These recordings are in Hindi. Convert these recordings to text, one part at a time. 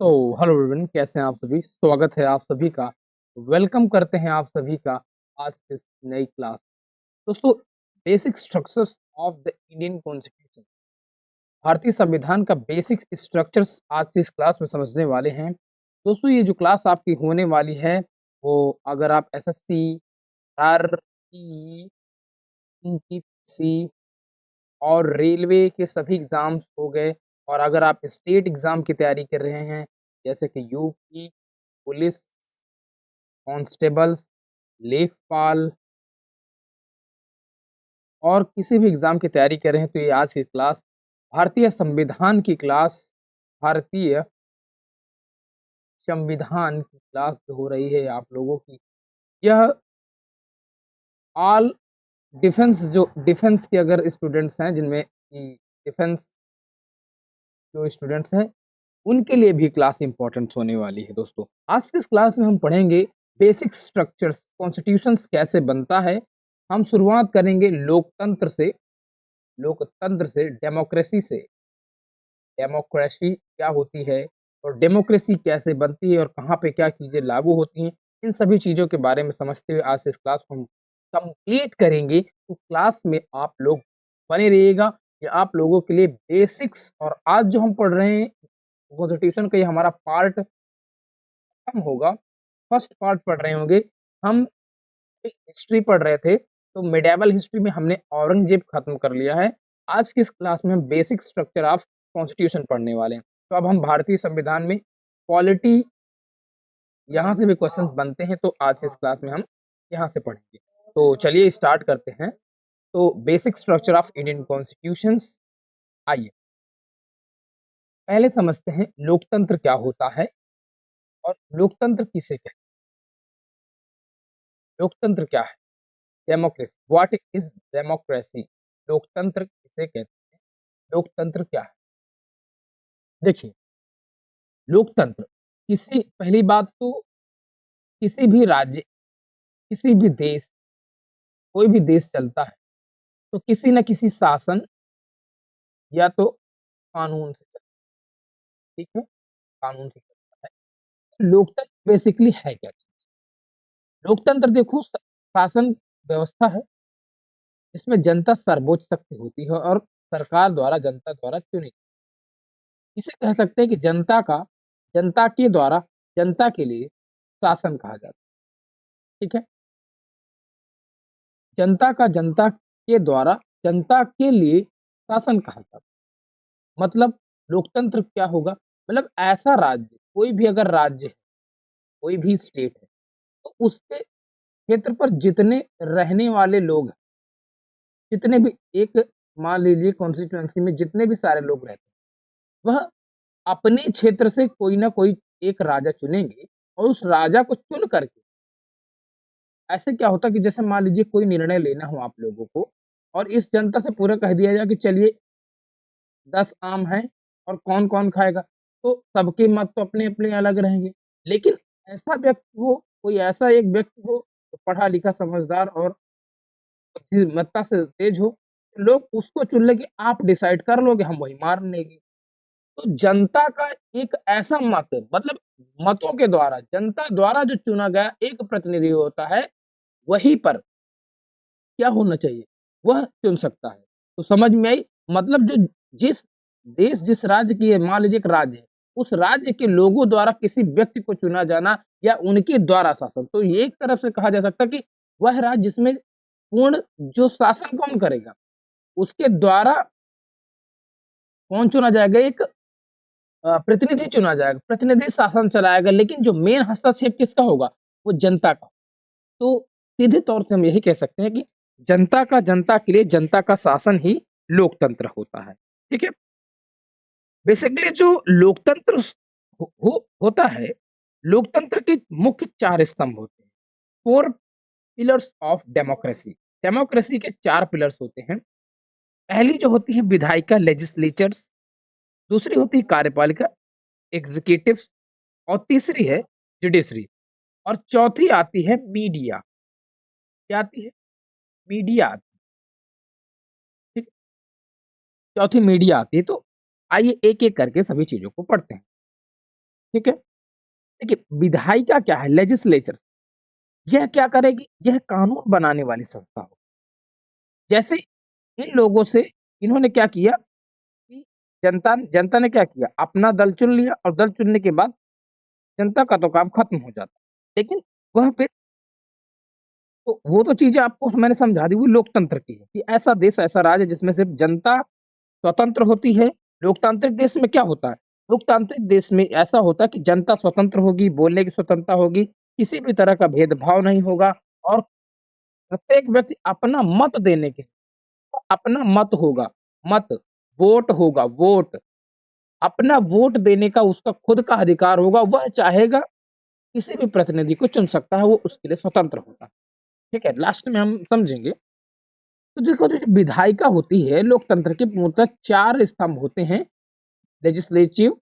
तो हेलो एवरीवन, कैसे हैं आप सभी? स्वागत है आप सभी का। वेलकम करते हैं आप सभी का आज की इस नई क्लास। दोस्तों, basic structures of the Indian constitution, भारतीय संविधान का बेसिक स्ट्रक्चर्स आज से इस क्लास में समझने वाले हैं। दोस्तों, ये जो क्लास आपकी होने वाली है, वो अगर आप एसएससी, आरआरबी, एनटीपीसी और रेलवे के सभी एग्ज़ाम्स हो गए, और अगर आप स्टेट एग्ज़ाम की तैयारी कर रहे हैं, जैसे कि यूपी, पुलिस, कांस्टेबल्स, लेखपाल और किसी भी एग्ज़ाम की तैयारी कर रहे हैं, तो ये आज की क्लास भारतीय संविधान की क्लास, भारतीय संविधान की क्लास जो हो रही है आप लोगों की, यह ऑल डिफेंस के अगर स्टूडेंट्स हैं, जिनमें कि डिफेंस जो स्टूडेंट्स हैं, उनके लिए भी क्लास इम्पोर्टेंट होने वाली है। दोस्तों, आज की इस क्लास में हम पढ़ेंगे बेसिक स्ट्रक्चर्स, कॉन्स्टिट्यूशंस कैसे बनता है। हम शुरुआत करेंगे लोकतंत्र से, डेमोक्रेसी से। डेमोक्रेसी क्या होती है और डेमोक्रेसी कैसे बनती है और कहाँ पे क्या चीज़ें लागू होती हैं, इन सभी चीज़ों के बारे में समझते हुए आज से इस क्लास को हम कंप्लीट करेंगे। तो क्लास में आप लोग बने रहिएगा, ये आप लोगों के लिए बेसिक्स। और आज जो हम पढ़ रहे हैं कॉन्स्टिट्यूशन का, ये हमारा पार्ट खत्म होगा, फर्स्ट पार्ट पढ़ रहे होंगे हम। हिस्ट्री पढ़ रहे थे, तो मिडेवल हिस्ट्री में हमने औरंगजेब खत्म कर लिया है। आज की इस क्लास में हम बेसिक स्ट्रक्चर ऑफ कॉन्स्टिट्यूशन पढ़ने वाले हैं। तो अब हम भारतीय संविधान में पॉलिटी, यहाँ से भी क्वेश्चंस बनते हैं, तो आज इस क्लास में हम यहाँ से पढ़ेंगे। तो चलिए स्टार्ट करते हैं। तो basic structure of Indian constitutions, आइए पहले समझते हैं लोकतंत्र क्या होता है और लोकतंत्र किसे कहते हैं। लोकतंत्र क्या है? Democracy, what is democracy? लोकतंत्र किसे कहते हैं? लोकतंत्र क्या है? देखिए, लोकतंत्र पहली बात तो किसी भी राज्य, किसी भी देश, कोई भी देश चलता है तो किसी न किसी शासन या तो कानून से चलता है, ठीक है? कानून से चलता है। लोकतंत्र बेसिकली है क्या चीज़? लोकतंत्र देखो, शासन व्यवस्था है, इसमें जनता सर्वोच्च शक्ति होती है और सरकार द्वारा, जनता द्वारा चुनी। इसे कह सकते हैं कि जनता के द्वारा, जनता के लिए शासन कहा जाता है, ठीक है? जनता के द्वारा, जनता के लिए शासन कहा जाता है। मतलब लोकतंत्र क्या होगा? मतलब ऐसा राज्य, कोई भी अगर राज्य है, कोई भी स्टेट है, तो उसके क्षेत्र पर जितने रहने वाले लोग हैं, जितने भी, एक मान लीजिए कॉन्स्टिट्यूएंसी में जितने भी सारे लोग रहते हैं, वह अपने क्षेत्र से कोई ना कोई एक राजा चुनेंगे और उस राजा को चुन करके, ऐसे क्या होता है कि जैसे मान लीजिए कोई निर्णय लेना हो आप लोगों को, और इस जनता से पूरा कह दिया जाए कि चलिए 10 आम हैं और कौन-कौन खाएगा, तो सबके मत तो अपने-अपने अलग रहेंगे। लेकिन ऐसा व्यक्ति हो, कोई ऐसा एक व्यक्ति हो, जो पढ़ा-लिखा, समझदार और बुद्धिमत्ता से तेज हो, लोग उसको चुन लें कि आप डिसाइड कर लो कि हम वही मान लेंगे। तो जनता का एक ऐसा मत, मतलब मतों के द्वारा, जनता द्वारा जो चुना गया एक प्रतिनिधि होता है, वहीं पर क्या होना चाहिए, वह चुन सकता है। तो समझ में आई? मतलब जो जिस देश, जिस राज्य की है, मान लीजिए एक राज्य है, उस राज्य के लोगों द्वारा किसी व्यक्ति को चुना जाना या उनके द्वारा शासन, तो ये एक तरफ से कहा जा सकता है कि वह राज्य जिसमें पूर्ण जो शासन कौन करेगा, उसके द्वारा कौन चुना जाएगा, एक प्रतिनिधि चुना जाएगा, प्रतिनिधि शासन चलाएगा, लेकिन जो मेन हस्तक्षेप किसका होगा? वो जनता का। तो सीधे तौर से हम यही कह सकते हैं कि जनता के लिए जनता का शासन ही लोकतंत्र होता है, ठीक है? बेसिकली जो लोकतंत्र होता है, लोकतंत्र के मुख्य 4 स्तंभ होते हैं। 4 पिलर्स ऑफ डेमोक्रेसी। डेमोक्रेसी के 4 पिलर्स होते हैं। पहली जो होती है विधायिका, लेजिस्लेचर्स, दूसरी होती है कार्यपालिका, एग्जीक्यूटिव्स, और तीसरी है जुडिशरी, और चौथी आती है मीडिया। क्या आती है? मीडिया आती है, ठीक है? चौथी मीडिया आती है। तो आइए एक-एक करके सभी चीज़ों को पढ़ते हैं। ठीक है? देखिए, विधायिका क्या है? लेजिस्लेचर। यह क्या करेगी? यह कानून बनाने वाली संस्था हो। जैसे इन लोगों से इन्होंने क्या किया कि जनता जनता ने क्या किया? अपना दल चुन लिया और दल चुनने के बाद जनता का तो काम खत्म हो जाता। लेकिन वह फिर तो वो तो चीज़ें आपको मैंने समझा दी, वो लोकतंत्र की है कि ऐसा देश, ऐसा राज्य जिसमें सिर्फ़ जनता स्वतंत्र होती है। लोकतांत्रिक देश में क्या होता है? लोकतांत्रिक देश में ऐसा होता है कि जनता स्वतंत्र होगी, बोलने की स्वतंत्रता होगी, किसी भी तरह का भेदभाव नहीं होगा और प्रत्येक व्यक्ति अपना मत देने के अपना मत होगा, मत, वोट होगा, वोट। अपना वोट देने का उसका खुद का अधिकार होगा, वह चाहेगा किसी भी प्रतिनिधि को चुन सकता है, वो उसके लिए स्वतंत्र होता है। ठीक है? लास्ट में हम समझेंगे। तो देखो जो विधायिका होती है लोकतंत्र के मूलतः 4 स्तंभ होते हैं, legislative,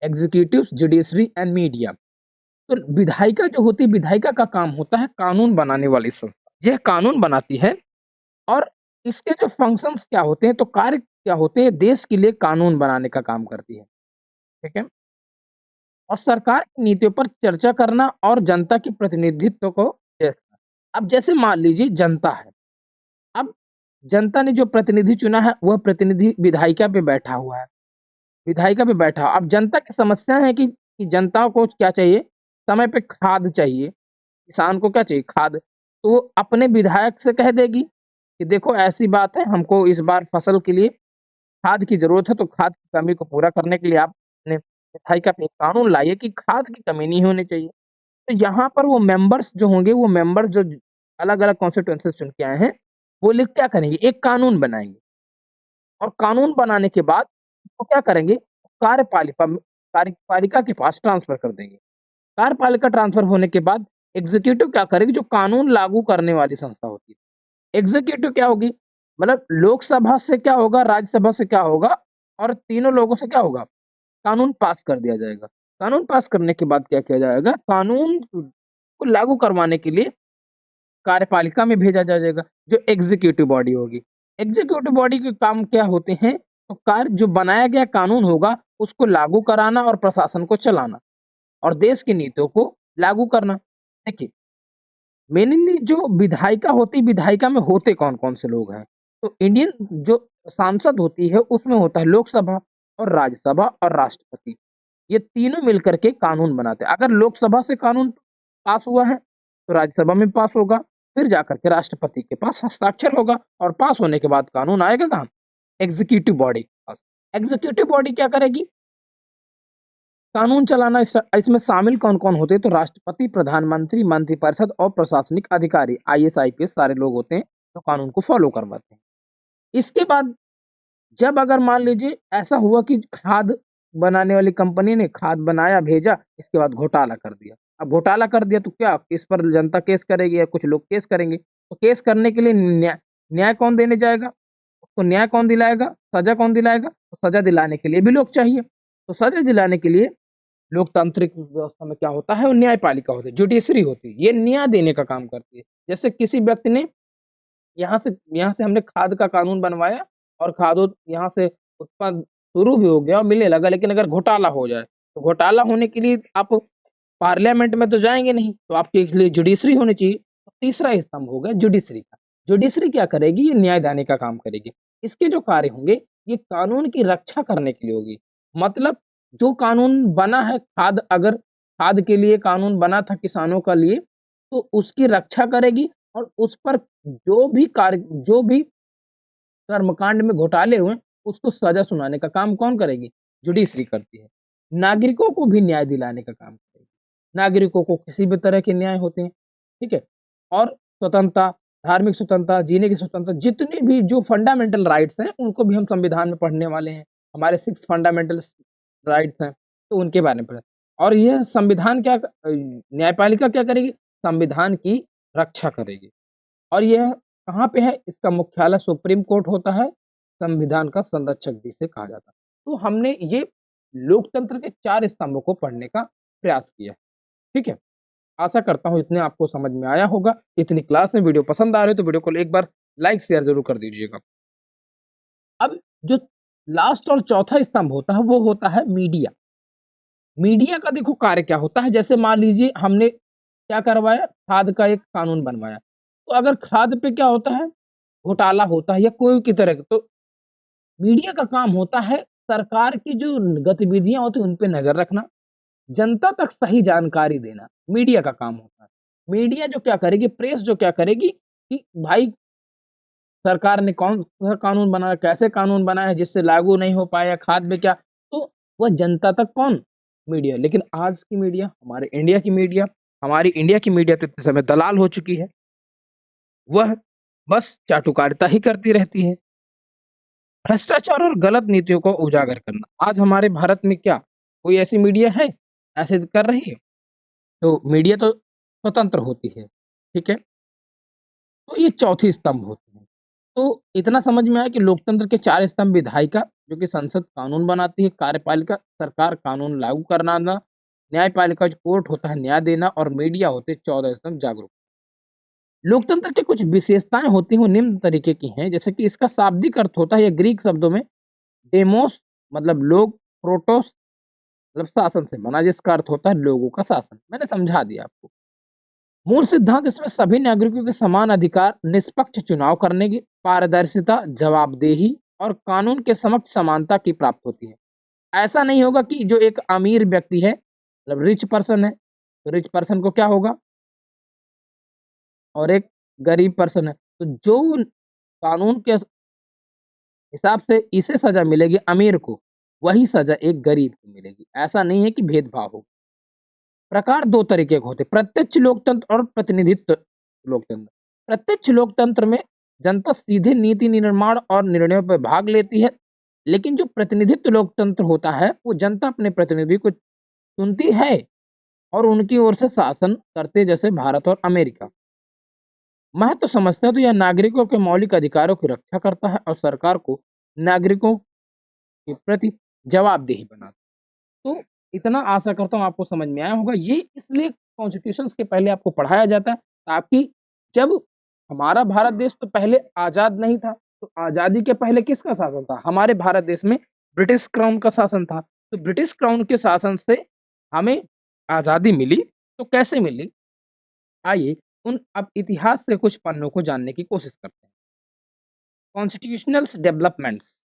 executive, judiciary and media. तो विधायिका जो होती है, विधायिका का काम होता है कानून बनाने वाली संस्था। यह कानून बनाती है और इसके जो फंक्शंस क्या होते हैं, तो कार्य क्या होते हैं, देश के लिए कानून बनाने का काम करती है। ठीक है? और सरकार की नीतियों पर चर्चा करना और जनता के प्रतिनिधित्व को देखना। अब जैसे मान लीजिए जनता है, अब जनता ने जो प्रतिनिधि चुना है, वह प्रतिनिधि विधायिका पे बैठा हुआ है। विधायिका पे बैठा, अब जनता की समस्या है कि जनता को क्या चाहिए? समय पे खाद चाहिए, किसान को क्या चाहिए? खाद। तो वो अपने विधायक से कह देगी कि देखो ऐसी बात है, हमको इस बार फसल के लिए खाद की ज़रूरत है, तो खाद की कमी को पूरा करने के लिए आप अपने विधायिका पे एक कानून लाइए कि खाद की कमी नहीं होनी चाहिए। तो यहाँ पर वो मेंबर्स जो होंगे, वो मेंबर जो अलग-अलग कॉन्स्टिट्यूएंसी से चुन के आए हैं, वो लोग क्या करेंगे? एक कानून बनाएँगे और कानून बनाने के बाद उसको क्या करेंगे? कार्यपालिका के पास ट्रांसफ़र कर देंगे। कार्यपालिका ट्रांसफ़र होने के बाद एग्ज़ीक्यूटिव क्या करेगी? जो कानून लागू करने वाली संस्था होती है। एग्ज़ीक्यूटिव क्या होगी? मतलब लोकसभा से क्या होगा, राज्यसभा से क्या होगा और तीनों लोगों से क्या होगा? कानून पास कर दिया जाएगा। कानून पास करने के बाद क्या किया जाएगा? कानून को लागू करवाने के लिए कार्यपालिका में भेजा जाएगा, जो एग्ज़ीक्यूटिव बॉडी होगी। एग्ज़ीक्यूटिव बॉडी के काम क्या होते हैं? तो कार्य जो बनाया गया कानून होगा, उसको लागू कराना और प्रशासन को चलाना और देश की नीतियों को लागू करना। देखिए, मेनली जो विधायिका होती है, विधायिका में होते कौन-कौन से लोग हैं? तो इंडियन जो सांसद होती है, उसमें होता है लोकसभा और राज्यसभा और राष्ट्रपति। ये तीनों मिलकर के कानून बनाते हैं। अगर लोकसभा से कानून पास हुआ है, तो राज्यसभा में पास होगा, फिर जाकर के राष्ट्रपति के पास हस्ताक्षर होगा और पास होने के बाद कानून आएगा कहाँ? एग्ज़ीक्यूटिव बॉडी के पास। एग्ज़ीक्यूटिव बॉडी क्या करेगी? कानून चलाना इसमें शामिल कौन-कौन होते हैं? तो राष्ट्रपति, प्रधानमंत्री, मंत्रिपरिषद और प्रशासनिक अधिकारी, आईएएस, आईपीएस सारे लोग होते हैं, जो कानून को फ़ॉलो करवाते हैं। इसके बाद जब अगर मान लीजिए ऐसा हुआ कि खाद बनाने वाली कंपनी ने खाद बनाया, भेजा, इसके बाद घोटाला कर दिया। अब घोटाला कर दिया तो क्या इस पर जनता केस करेगी या कुछ लोग केस करेंगे। तो केस करने के लिए न्याय कौन देने जाएगा? उसको न्याय कौन दिलाएगा? सज़ा कौन दिलाएगा? तो सज़ा दिलाने के लिए भी लोग चाहिए। तो सज़ा दिलाने के लिए लोकतांत्रिक व्यवस्था में क्या होता है? वो न्यायपालिका होती है, जुडिशरी होती है। ये न्याय देने का काम करती है। जैसे किसी व्यक्ति ने यहाँ से हमने खाद का कानून बनवाया और खाद यहाँ से उत्पादन शुरू भी हो गया और मिलने लगा, लेकिन अगर घोटाला हो जाए, तो घोटाला होने के लिए आप पार्लियामेंट में तो जाएँगे नहीं, तो आपके लिए जुडिशरी होनी चाहिए। तो तीसरा स्तंभ हो गया जुडिशरी का। जुडिशरी क्या करेगी? ये न्याय देने का काम करेगी। इसके जो कार्य होंगे, ये कानून की रक्षा करने के लिए होगी। मतलब जो कानून बना है खाद के लिए कानून बना था किसानों के लिए, तो उसकी रक्षा करेगी और उस पर जो भी कर्मकांड में घोटाले हुए, उसको सज़ा सुनाने का काम कौन करेगी? जुडिशरी करती है। नागरिकों को भी न्याय दिलाने का काम करेगी। नागरिकों को किसी भी तरह के न्याय होते हैं, ठीक है? और स्वतंत्रता, धार्मिक स्वतंत्रता, जीने की स्वतंत्रता, जितने भी जो फंडामेंटल राइट्स हैं, उनको भी हम संविधान में पढ़ने वाले हैं। हमारे 6 फंडामेंटल्स राइट्स हैं, तो उनके बारे में पढ़ें। और यह संविधान न्यायपालिका क्या करेगी? संविधान की रक्षा करेगी। और यह कहाँ पे है? इसका मुख्यालय सुप्रीम कोर्ट होता है, संविधान का संरक्षक भी इसे कहा जाता है। तो हमने ये लोकतंत्र के 4 स्तंभों को पढ़ने का प्रयास किया, ठीक है? आशा करता हूँ इतने आपको समझ में आया होगा। इतनी क्लास में वीडियो पसंद आ रही है तो वीडियो को एक बार लाइक, शेयर ज़रूर कर दीजिएगा। अब जो लास्ट और चौथा स्तंभ होता है, वो होता है मीडिया। मीडिया का देखो कार्य क्या होता है, जैसे मान लीजिए हमने क्या करवाया, खाद का एक कानून बनवाया, तो अगर खाद पे क्या होता है, घोटाला होता है या कोई की तरह तो मीडिया का काम होता है सरकार की जो गतिविधियाँ होती हैं उन पे नज़र रखना, जनता तक सही जानकारी देना, मीडिया का काम होता है। मीडिया जो क्या करेगी, प्रेस जो क्या करेगी कि भाई सरकार ने कौन-सा कानून बनाया, कैसे कानून बनाया है जिससे लागू नहीं हो पाया, खाद में क्या, तो वह जनता तक कौन? मीडिया। लेकिन आज की मीडिया, हमारी इंडिया की मीडिया तो इतने समय दलाल हो चुकी है। वह बस चाटुकारिता ही करती रहती है। भ्रष्टाचार और गलत नीतियों को उजागर करना। आज हमारे भारत में क्या कोई ऐसी मीडिया है, ऐसे कर रही है? तो मीडिया तो स्वतंत्र होती है, ठीक है? तो ये चौथी स्तंभ होती है। तो इतना समझ में आया कि लोकतंत्र के 4 स्तंभ विधायिका जो कि संसद कानून बनाती है, कार्यपालिका सरकार कानून लागू करना, न्यायपालिका जो कोर्ट होता है न्याय देना और मीडिया होते हैं 14 स्तंभ जागरूक। लोकतंत्र की कुछ विशेषताएँ होती हैं वो निम्न तरीके की हैं, जैसे कि इसका शाब्दिक अर्थ होता है या ग्रीक शब्दों में डेमोस मतलब लोग, प्रोटोस मतलब शासन से बना जिसका अर्थ होता है लोगों का शासन। मैंने समझा दिया आपको। मूल सिद्धांत इसमें सभी नागरिकों के समान अधिकार, निष्पक्ष चुनाव करने की पारदर्शिता, जवाबदेही और कानून के समक्ष समानता की प्राप्त होती है। ऐसा नहीं होगा कि जो एक अमीर व्यक्ति है, मतलब रिच पर्सन है, तो रिच पर्सन को क्या होगा और एक गरीब पर्सन है, तो जो कानून के हिसाब से इसे सज़ा मिलेगी अमीर को, वही सज़ा एक गरीब को मिलेगी। ऐसा नहीं है कि भेदभाव हो। प्रकार 2 तरीके के होते हैं, प्रत्यक्ष लोकतंत्र और प्रतिनिधित्व लोकतंत्र। प्रत्यक्ष लोकतंत्र में जनता सीधे नीति निर्माण और निर्णयों पे भाग लेती है, लेकिन जो प्रतिनिधित्व लोकतंत्र होता है, वो जनता अपने प्रतिनिधि को चुनती है और उनकी ओर से शासन करते जैसे भारत और अमेरिका। महत्व समझते हैं तो यह नागरिकों के मौलिक अधिकारों की रक्षा करता है और सरकार को नागरिकों के प्रति जवाबदेही बनाता है। तो इतना आशा करता हूँ आपको समझ में आया होगा। ये इसलिए कॉन्स्टिट्यूशंस के पहले आपको पढ़ाया जाता है ताकि जब हमारा भारत देश तो पहले आज़ाद नहीं था, तो आज़ादी के पहले किसका शासन था? हमारे भारत देश में ब्रिटिश क्राउन का शासन था। तो ब्रिटिश क्राउन के शासन से हमें आज़ादी मिली, तो कैसे मिली? आइए उन अब इतिहास से कुछ पन्नों को जानने की कोशिश करते हैं। कॉन्स्टिट्यूशनल्स डेवलपमेंट्स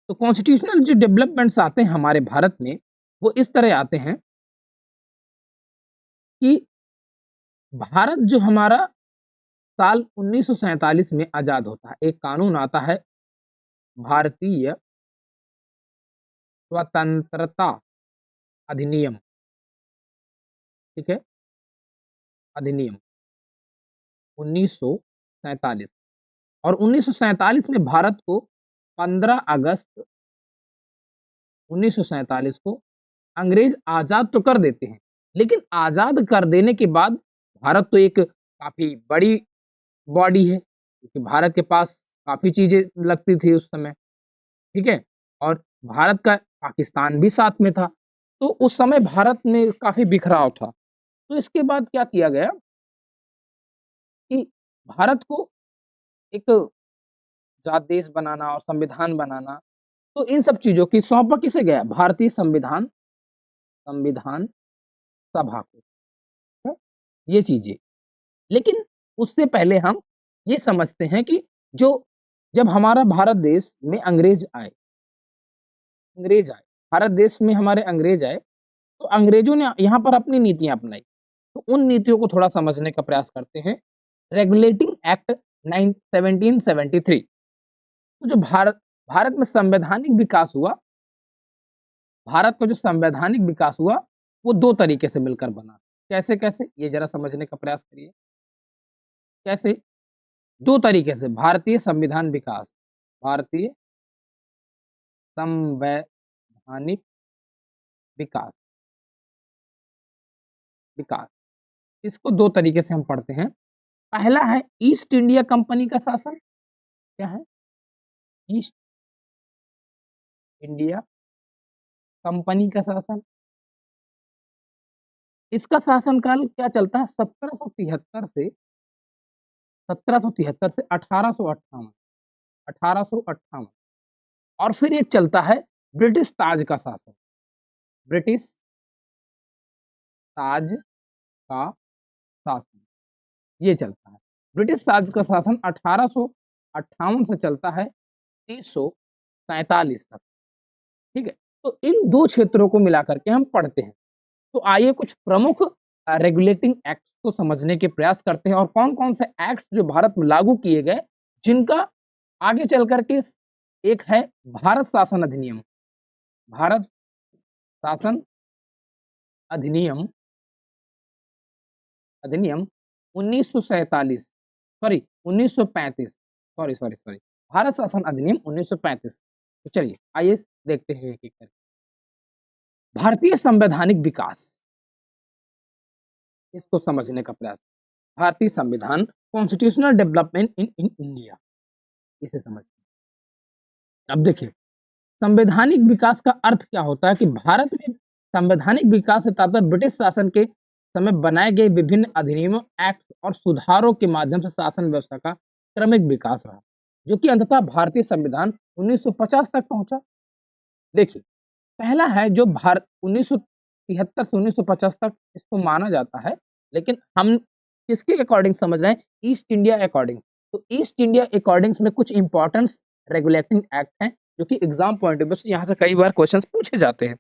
तो कॉन्स्टिट्यूशनल जो डेवलपमेंट्स आते हैं हमारे भारत में, वो इस तरह आते हैं कि भारत जो हमारा साल 1947 में आज़ाद होता है। एक कानून आता है भारतीय स्वतंत्रता अधिनियम, ठीक है? अधिनियम 1947 और 1947 में भारत को 15 अगस्त 1947 को अंग्रेज आज़ाद तो कर देते हैं, लेकिन आज़ाद कर देने के बाद भारत तो एक काफ़ी बड़ी बॉडी है, क्योंकि भारत के पास काफ़ी चीज़ें लगती थी उस समय, ठीक है? और भारत का पाकिस्तान भी साथ में था, तो उस समय भारत में काफ़ी बिखराव था। तो इसके बाद क्या किया गया कि भारत को एक आज़ाद देश बनाना और संविधान बनाना, तो इन सब चीज़ों की सौंपा किसे गया? भारतीय संविधान संविधान सभा को, है? ये चीज़ें। लेकिन उससे पहले हम ये समझते हैं कि जो जब हमारा भारत देश में अंग्रेज आए, भारत देश में हमारे अंग्रेज आए, तो अंग्रेजों ने यहाँ पर अपनी नीतियाँ अपनाई। तो उन नीतियों को थोड़ा समझने का प्रयास करते हैं। रेगुलेटिंग एक्ट 1773 तो जो भारत में संवैधानिक विकास हुआ, भारत का जो संवैधानिक विकास हुआ, वो 2 तरीके से मिलकर बना। कैसे-कैसे? ये ज़रा समझने का प्रयास करिए। कैसे? 2 तरीके से भारतीय संविधान विकास, भारतीय संवैधानिक विकास विकास। इसको 2 तरीके से हम पढ़ते हैं। पहला है ईस्ट इंडिया कंपनी का शासन, क्या है? ईस्ट इंडिया कंपनी का शासन। इसका शासनकाल क्या चलता है 1773 से 1858 1858 और फिर एक चलता है ब्रिटिश ताज का शासन, ब्रिटिश राज का शासन, ये चलता है। ब्रिटिश राज का शासन 1858 से चलता है 1947 तक, ठीक है। तो इन 2 क्षेत्रों को मिला करके हम पढ़ते हैं। तो आइए कुछ प्रमुख रेगुलेटिंग एक्ट्स को समझने के प्रयास करते हैं और कौन-कौन से एक्ट्स जो भारत में लागू किए गए, जिनका आगे चल कर के एक है भारत शासन अधिनियम। भारत शासन अधिनियम अधिनियम 1947 सॉरी 1935 सॉरी भारत शासन अधिनियम 1935। तो चलिए आइए देखते हैं एक-एक करके। भारतीय संवैधानिक विकास, इसको समझने का प्रयास। भारतीय संविधान कॉन्स्टिट्यूशनल डेवलपमेंट इन इंडिया, इसे समझिए। अब देखिए संवैधानिक विकास का अर्थ क्या होता है कि भारत में संवैधानिक विकास से तात्पर्य ब्रिटिश शासन के समय बनाए गए विभिन्न अधिनियमों, एक्ट और सुधारों के माध्यम से शासन व्यवस्था का क्रमिक विकास रहा, जो कि अंततः भारतीय संविधान 1950 तक पहुंचा। देखिए पहला है जो भारत 1973 से 1950 तक इसको माना जाता है, लेकिन हम किसके अकॉर्डिंग समझ रहे हैं, ईस्ट इंडिया अकॉर्डिंग। तो ईस्ट इंडिया अकॉर्डिंग्स में कुछ इंपॉर्टेंट रेगुलेटिंग एक्ट हैं जो कि एग्जाम पॉइंट ऑफ व्यू से यहाँ से कई बार क्वेश्चंस पूछे जाते हैं।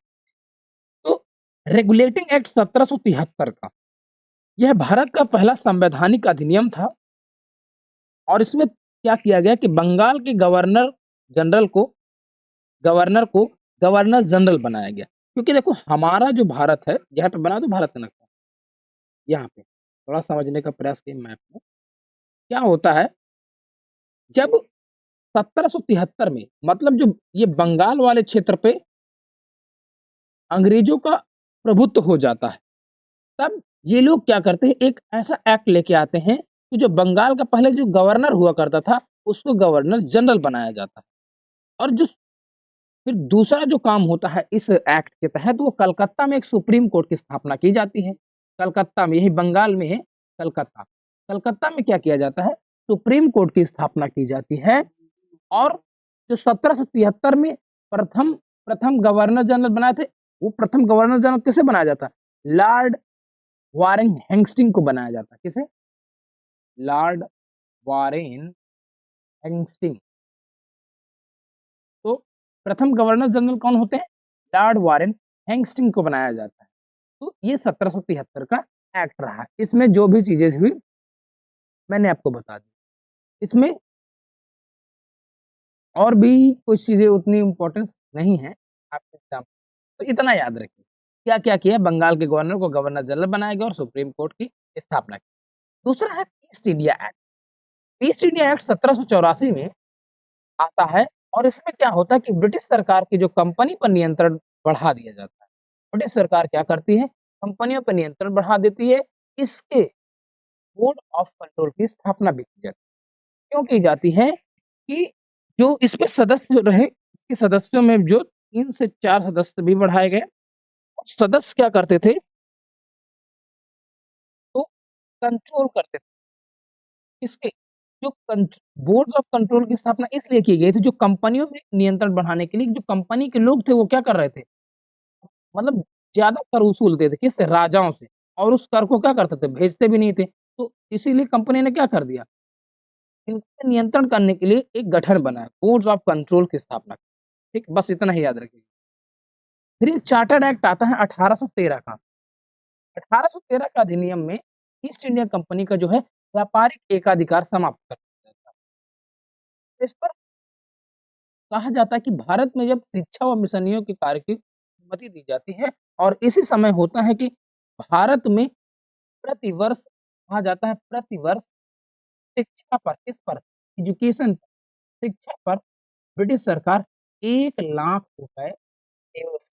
तो रेगुलेटिंग एक्ट 1773 का, यह भारत का पहला संवैधानिक अधिनियम था और इसमें क्या किया गया कि बंगाल के जनरल को गवर्नर को गवर्नर जनरल बनाया गया। क्योंकि देखो हमारा जो भारत है, यहाँ पे बना दो भारत का नक्शा, यहाँ पे थोड़ा समझने का प्रयास किए मैप में। क्या होता है जब 1773 में मतलब जो ये बंगाल वाले क्षेत्र पे अंग्रेजों का प्रभुत्व हो जाता है, तब ये लोग क्या करते हैं, एक ऐसा एक्ट लेके आते हैं कि जो बंगाल का पहले जो गवर्नर हुआ करता था, उसको गवर्नर जनरल बनाया जाता है। और जो फिर दूसरा जो काम होता है इस एक्ट के तहत, वो कलकत्ता में एक सुप्रीम कोर्ट की स्थापना की जाती है। कलकत्ता में, यही बंगाल में है कलकत्ता। कलकत्ता में क्या किया जाता है, सुप्रीम कोर्ट की स्थापना की जाती है। और जो 1773 में प्रथम प्रथम गवर्नर जनरल बनाए थे, वो प्रथम गवर्नर जनरल किसे बनाया जाता है, लॉर्ड वारेन हेस्टिंग को बनाया जाता है। किसे, लॉर्ड वारेन हेस्टिंग। तो प्रथम गवर्नर जनरल कौन होते हैं, लॉर्ड वारेन हेस्टिंग को बनाया जाता है। तो ये 1773 का एक्ट रहा। इसमें जो भी चीजें हुई मैंने आपको बता दी। इसमें और भी कुछ चीजें उतनी इंपॉर्टेंस नहीं है आपके एग्जाम, तो इतना याद रखिए क्या क्या किया, बंगाल के गवर्नर को गवर्नर जनरल बनाया गया और सुप्रीम कोर्ट की स्थापना की। दूसरा है east India act. East India act 1784 में आता है और इसमें क्या होता है कि ब्रिटिश सरकार की जो कंपनी पर नियंत्रण बढ़ा दिया जाता है। ब्रिटिश सरकार क्या करती है, कंपनियों पर नियंत्रण बढ़ा देती है। इसके बोर्ड ऑफ कंट्रोल की स्थापना भी की जाती है। क्यों की जाती है कि जो इसमें सदस्य रहे, इसके सदस्यों में जो 3 से 4 सदस्य भी बढ़ाए गए। सदस्य क्या करते थे, तो कंट्रोल करते थे किसके, जो बोर्ड ऑफ कंट्रोल की स्थापना इसलिए की गई थी, जो कंपनियों में नियंत्रण बढ़ाने के लिए। जो कंपनी के लोग थे वो क्या कर रहे थे, मतलब ज्यादा कर वसूलते थे किससे, राजाओं से, और उस कर को क्या करते थे, भेजते भी नहीं थे। तो इसीलिए कंपनी ने क्या कर दिया, इनको नियंत्रण करने के लिए एक गठन बनाया, बोर्ड ऑफ कंट्रोल की स्थापना। ठीक, बस इतना ही याद रखिए। फिर एक चार्टर्ड एक्ट आता है 1813 का। 1813 का अधिनियम में ईस्ट इंडिया कंपनी का जो है व्यापारिक एकाधिकार समाप्त कर दिया जाता है। इस पर कहा जाता है कि भारत में जब शिक्षा व मिशनरियों के कार्य की अनुमति दी जाती है, और इसी समय होता है कि भारत में प्रतिवर्ष कहा जाता है, प्रतिवर्ष शिक्षा पर, किस पर, एजुकेशन पर, शिक्षा पर ब्रिटिश सरकार 1 लाख रुपए इन्वेस्ट,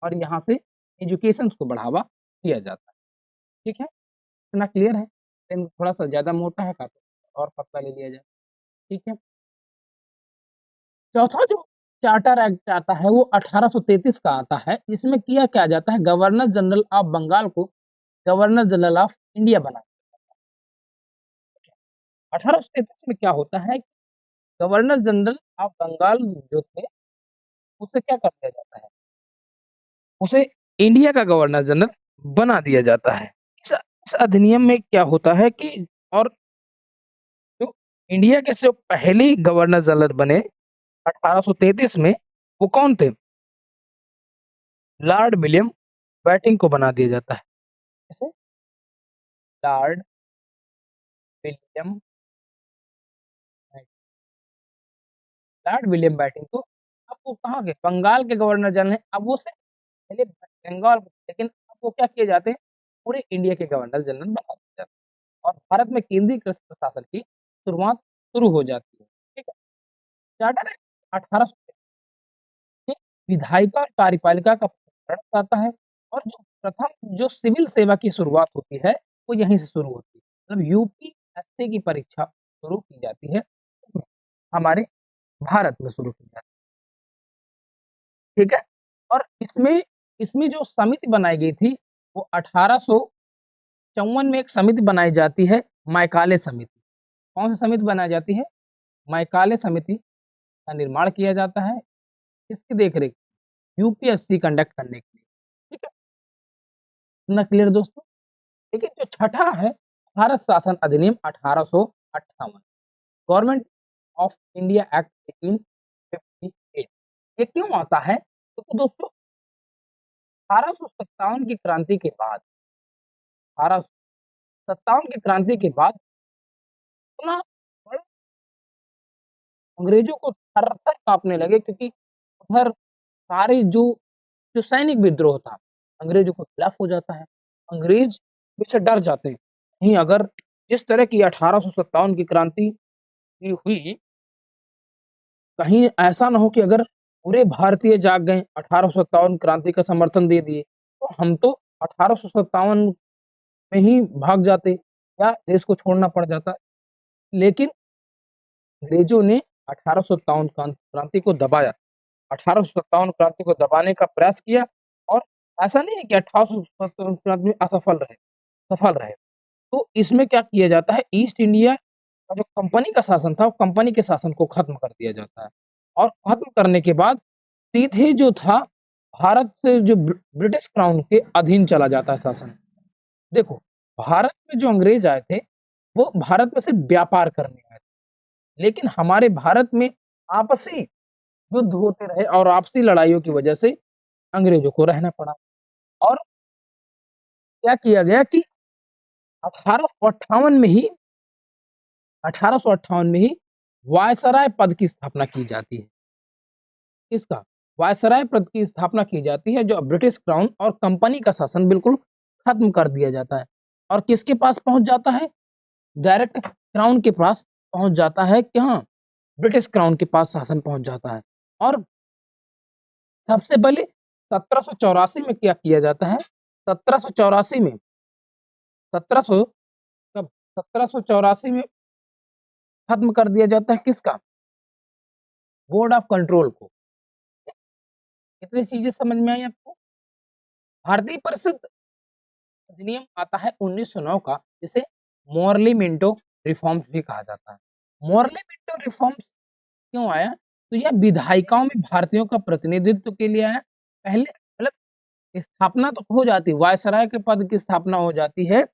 और यहाँ से एजुकेशन को बढ़ावा दिया जाता है। ठीक है, इतना क्लियर है। पेन थोड़ा-सा ज़्यादा मोटा है, काफ़ी और पतला ले लिया जाए। ठीक है। चौथा जो चार्टर एक्ट आता है वो 1833 का आता है। इसमें किया क्या जाता है, गवर्नर जनरल ऑफ बंगाल को गवर्नर जनरल ऑफ इंडिया बना दिया जाता है। 1833 में क्या होता है, गवर्नर जनरल ऑफ बंगाल जो थे, उसे क्या कर दिया जाता है, उसे इंडिया का गवर्नर जनरल बना दिया जाता है। इस अधिनियम में क्या होता है कि और जो इंडिया के जो पहले गवर्नर जनरल बने 1833 में, वो कौन थे? लॉर्ड विलियम बेंटिंक को बना दिया जाता है। कैसे? Lord William Lord William Bentinck को, अब वो कहाँ के? बंगाल के गवर्नर जनरल हैं। अब वो सिर्फ पहले बंगाल, लेकिन अब वो क्या किए जाते हैं? पूरे इंडिया के गवर्नर जनरल बना दिए जाते हैं और भारत में केंद्रीकृत प्रशासन की शुरुआत शुरू हो जाती है। ठीक है? चार्टर एक्ट 1800 में विधायिका और कार्यपालिका का प्रकरण आता है और जो प्रथम जो सिविल सेवा की शुरुआत होती है, वो यहीं से शुरू होती है। मतलब यूपीएससी की परीक्षा शुरू की जाती है, इसमें हमारे भारत में शुरू की जाती है। ठीक है? और इसमें इसमें जो समिति बनाई गई थी, वो 1854 में एक समिति बनाई जाती है, मैकाले समिति। कौन सी समिति बनाई जाती है? मैकाले समिति का निर्माण किया जाता है, किसकी देखरेख? यूपीएससी कंडक्ट करने के लिए। ठीक है? इतना क्लियर दोस्तों? लेकिन जो छठा है, भारत शासन अधिनियम 1858, गवर्नमेंट ऑफ इंडिया एक्ट 1858। ये क्यों आता है? क्योंकि दोस्तों 1857 की क्रांति के बाद, 1857 की क्रांति के बाद इतना बड़ा अंग्रेजों को थर-थर काँपने लगे, क्योंकि उधर सारे जो जो सैनिक विद्रोह था, अंग्रेजों के खिलाफ हो जाता है। अंग्रेज पीछे डर जाते हैं। नहीं, अगर जिस तरह की 1857 की क्रांति की हुई, कहीं ऐसा ना हो कि अगर पूरे भारतीय जाग गए, 1857 क्रांति का समर्थन दे दिए, तो हम तो 1857 में ही भाग जाते या देश को छोड़ना पड़ जाता। लेकिन अंग्रेजों ने 1857 क्रांति को दबाया। 1857 क्रांति को दबाने का प्रयास किया और ऐसा नहीं है कि 1857 क्रांति में असफल रहे, सफल रहे। तो इसमें क्या किया जाता है, ईस्ट इंडिया का जो कंपनी का शासन था, वो कंपनी के शासन को खत्म कर दिया जाता है और खत्म करने के बाद सीधे जो था, भारत से जो ब्रिटिश क्राउन के अधीन चला जाता है शासन। देखो, भारत में जो अंग्रेज आए थे, वो भारत में सिर्फ व्यापार करने आए थे, लेकिन हमारे भारत में आपसी युद्ध होते रहे और आपसी लड़ाइयों की वजह से अंग्रेजों को रहना पड़ा और क्या किया गया कि 1858 में ही 1858 में ही वायसराय पद की स्थापना की जाती है। किसका? वायसराय पद की स्थापना की जाती है, जो ब्रिटिश क्राउन और कंपनी का शासन बिल्कुल खत्म कर दिया जाता है और किसके पास पहुँच जाता है? डायरेक्ट क्राउन के पास पहुँच जाता है। कहाँ? ब्रिटिश क्राउन के पास शासन पहुँच जाता है और सबसे पहले 1784 में क्या किया जाता है? 1784 में 1700 कब 1784 में खत्म कर दिया जाता है किसका? बोर्ड ऑफ कंट्रोल को। कितनी चीजें समझ में आई आपको? भारतीय परिषद अधिनियम आता है 1909 का, जिसे मोर्ली मिंटो रिफॉर्म्स भी कहा जाता है। मोर्ली मिंटो रिफॉर्म्स क्यों आया? तो यह विधायिकाओं में भारतीयों का प्रतिनिधित्व के लिए आया। पहले मतलब स्थापना तो हो जाती है, वायसराय के पद की स्थापना हो जाती है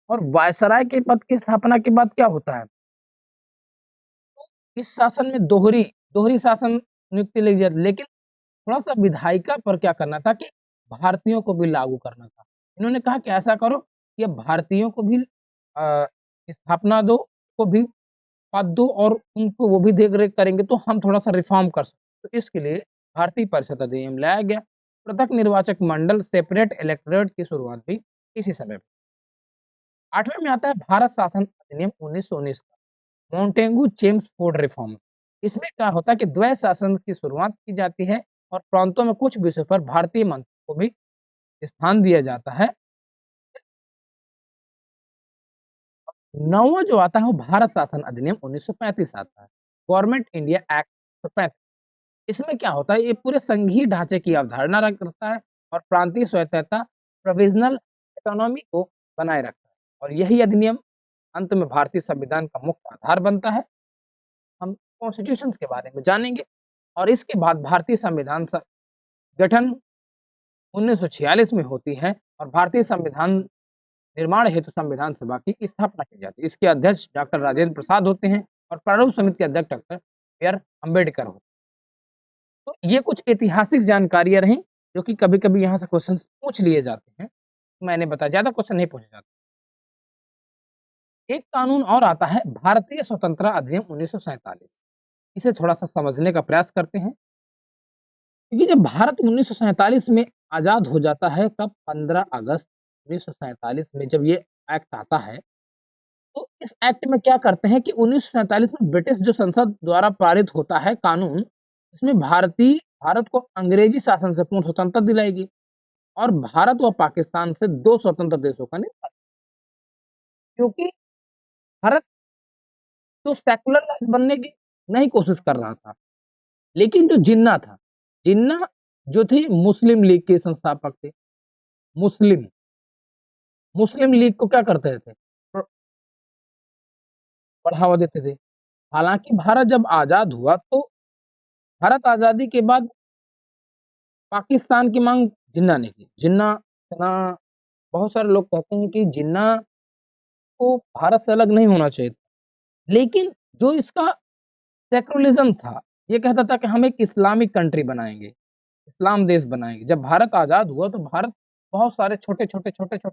और वायसराय के पद की स्थापना के बाद क्या होता है? इस शासन में दोहरी दोहरी शासन नियुक्ति लग जाती, लेकिन थोड़ा-सा विधायिका पर क्या करना था कि भारतीयों को भी लागू करना था। इन्होंने कहा कि ऐसा करो कि अब भारतीयों को भी अ, स्थापना दो, को भी पद दो और उनको वो भी देख-रेख करेंगे, तो हम थोड़ा-सा रिफॉर्म कर सकते। तो इसके लिए भारतीय परिषद अधिनियम लाया गया। पृथक निर्वाचक मंडल सेपरेट इलेक्टोरेट की शुरुआत भी इसी समय। 8वें में आता है भारत शासन अधिनियम 1919 का, मोंटेगू चेम्सफोर्ड रिफॉर्म। इसमें क्या होता है कि द्वैध शासन की शुरुआत की जाती है और प्रांतों में कुछ विषयों पर भारतीय मंत्रियों को भी स्थान दिया जाता है। 9वां जो आता है वो भारत शासन अधिनियम 1935 आता है, गवर्नमेंट इंडिया एक्ट 1935। इसमें क्या होता है, ये पूरे संघीय ढांचे की अवधारणा रखता है और प्रांतीय स्वायत्तता प्रोविजनल इकोनॉमी को बनाए रखता है और यही अधिनियम अंत में भारतीय संविधान का मुख्य आधार बनता है। हम कॉन्स्टिट्यूशंस के बारे में जानेंगे और इसके बाद भारतीय संविधान गठन 1946 में होती है और भारतीय संविधान निर्माण हेतु संविधान सभा की स्थापना की जाती है। इसके अध्यक्ष डॉक्टर राजेंद्र प्रसाद होते हैं और प्रारूप समिति के अध्यक्ष डॉक्टर बी आर अम्बेडकर होते हैं। तो ये कुछ ऐतिहासिक जानकारियां रहीं जो कि कभी-कभी यहाँ से क्वेश्चन पूछ लिए जाते हैं। मैंने बताया ज़्यादा क्वेश्चन नहीं पूछे जाते। एक कानून और आता है भारतीय स्वतंत्रता अधिनियम 1947। इसे थोड़ा-सा समझने का प्रयास करते हैं। क्योंकि जब भारत 1947 में आज़ाद हो जाता है, कब 15 अगस्त 1947 में जब ये एक्ट आता है, तो इस एक्ट में क्या करते हैं कि 1947 में ब्रिटिश जो संसद द्वारा पारित होता है कानून, इसमें भारत को अंग्रेजी शासन से पूर्ण स्वतंत्रता दिलाएगी और भारत व पाकिस्तान से 2 स्वतंत्र देशों का निर्माण। क्योंकि भारत तो सेक्युलर राज्य बनने की नहीं कोशिश कर रहा था, लेकिन जो जिन्ना जो थे मुस्लिम लीग के संस्थापक थे। मुस्लिम मुस्लिम लीग को क्या करते थे? बढ़ावा देते थे। हालाँकि भारत जब आज़ाद हुआ तो भारत आज़ादी के बाद पाकिस्तान की माँग जिन्ना ने की। जिन्ना बहुत सारे लोग कहते हैं कि जिन्ना को भारत से अलग नहीं होना चाहिए था। लेकिन जो इसका सेक्युलरिज़्म था, ये कहता था कि हम एक इस्लामिक कंट्री बनाएँगे, इस्लाम देश बनाएँगे। जब भारत आज़ाद हुआ तो भारत बहुत सारे छोटे-छोटे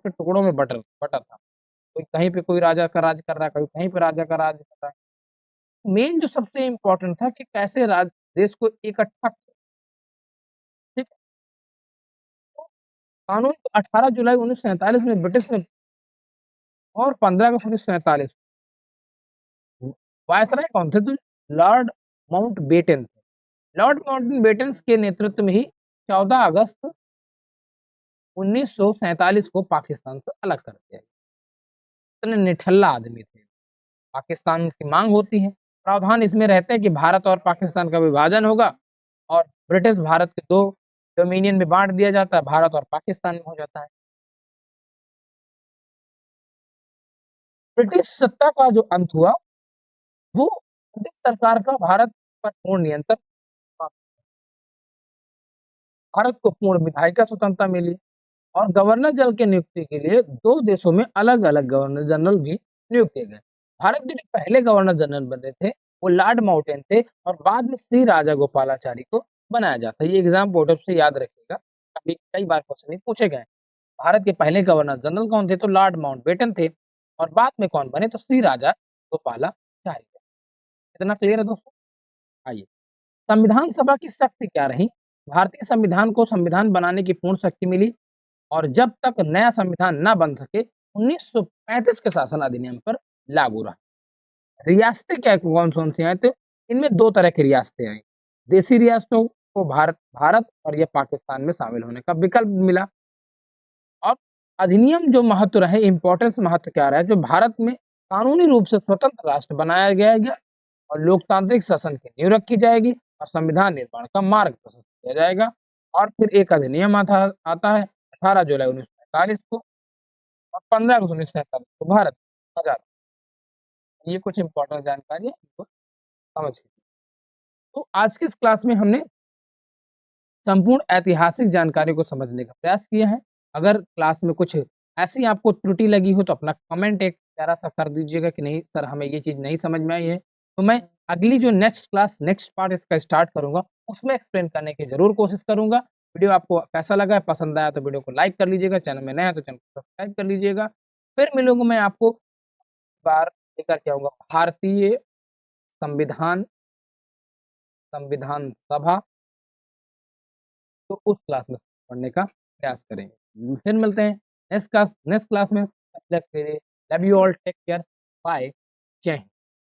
टुकड़ों में बटा था। कोई कहीं पे कोई राजा का राज कर रहा है, कोई कहीं पे राजा का राज कर रहा है। मेन जो सबसे इम्पोर्टेंट था कि कैसे देश को इकट्ठा किया, ठीक है? तो कानून 18 जुलाई 1947 में ब्रिटिश में और 15 अगस्त 1947 वायसराय कौन थे? तो लॉर्ड माउंटबेटन थे। लॉर्ड माउंटबेटन के नेतृत्व में ही 14 अगस्त 1947 को पाकिस्तान से अलग कर दिया गया। इतने निठल्ला आदमी थे। पाकिस्तान की माँग होती है, प्रावधान इसमें रहते हैं कि भारत और पाकिस्तान का विभाजन होगा और ब्रिटिश भारत के 2 डोमिनियन में बाँट दिया जाता है, भारत और पाकिस्तान में हो जाता है। ब्रिटिश सत्ता का जो अंत हुआ, वो ब्रिटिश सरकार का भारत पर पूर्ण नियंत्रण, भारत को पूर्ण विधायिका स्वतंत्रता मिली और गवर्नर जनरल की नियुक्ति के लिए 2 देशों में अलग-अलग गवर्नर जनरल भी नियुक्त किए गए। भारत के जो पहले गवर्नर जनरल बने थे, वो लॉर्ड माउंटेन थे और बाद में श्री राजा गोपालाचारी को बनाया जाता है। ये एग्ज़ाम बोर्ड से याद रखिएगा, अभी कई बार क्वेश्चन ये पूछे गए हैं। भारत के पहले गवर्नर जनरल कौन थे? तो लॉर्ड माउंटबेटन थे और बाद में कौन बने? तो श्री राजा गोपालाचारी। इतना क्लियर है दोस्तों? आइए, संविधान सभा की शक्ति क्या रही? भारतीय संविधान को संविधान बनाने की पूर्ण शक्ति मिली और जब तक नया संविधान ना बन सके 1935 के शासन अधिनियम पर लागू रहा। रियासतें क्या कौन-कौन सी आई? तो इनमें 2 तरह की रियासतें आई। देशी रियासतों को भारत और ये पाकिस्तान में शामिल होने का विकल्प मिला और अधिनियम जो महत्व रहे, इम्पोर्टेंस महत्व क्या रहा है? जो भारत में कानूनी रूप से स्वतंत्र राष्ट्र बनाया गया और लोकतांत्रिक शासन की नींव रखी जाएगी और संविधान निर्माण का मार्ग प्रशस्त किया जाएगा और फिर एक अधिनियम आता है 18 जुलाई 1945 को और 15 अगस्त 1947 को भारत आज़ाद। ये कुछ इम्पोर्टेंट जानकारी है, इनको समझ लीजिए। तो आज की इस क्लास में हमने संपूर्ण ऐतिहासिक जानकारी को समझने का प्रयास किया है। अगर क्लास में कुछ ऐसी आपको त्रुटि लगी हो तो अपना कमेंट एक प्यारा-सा कर दीजिएगा कि नहीं सर हमें ये चीज़ नहीं समझ में आई है। तो मैं अगली जो नेक्स्ट क्लास, नेक्स्ट पार्ट इसका स्टार्ट करूँगा, उसमें एक्सप्लेन करने की ज़रूर कोशिश करूँगा। वीडियो आपको कैसा लगा, पसंद आया तो वीडियो को लाइक कर लीजिएगा, चैनल में नए हैं तो चैनल को सब्सक्राइब कर लीजिएगा। फिर मिलूँगा मैं आपको बार लेकर के आऊँगा भारतीय संविधान संविधान सभा, तो उस क्लास में पढ़ने का प्रयास करेंगे। फिर मिलते हैं नेक्स्ट क्लास में। तब तक के लिए love you all, take care, bye, जय हिंद।